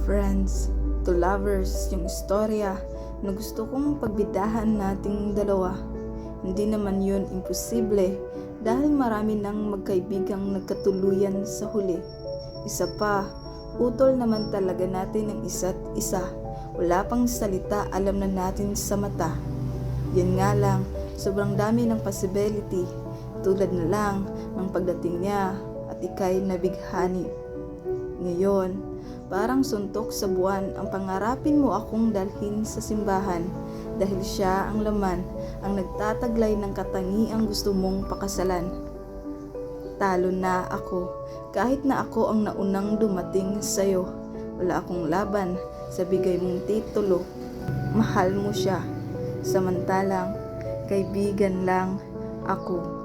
friends to lovers yung istorya na gusto kong pagbidahan nating dalawa. Hindi naman yun imposible dahil marami nang magkaibigang nagkatuluyan sa huli. Isa pa, utol naman talaga natin ang isa't isa. Wala pang salita, alam na natin sa mata. Yan nga lang, sobrang dami ng possibility. Tulad na lang ng pagdating niya at ika'y nabighani. Ngayon, parang suntok sa buwan ang pangarapin mo akong dalhin sa simbahan dahil siya ang laman ang nagtataglay ng katangiang gusto mong pakasalan. Talo na ako kahit na ako ang naunang dumating sa'yo. Wala akong laban sa bigay mong titulo. Mahal mo siya. Samantalang kaibigan lang ako.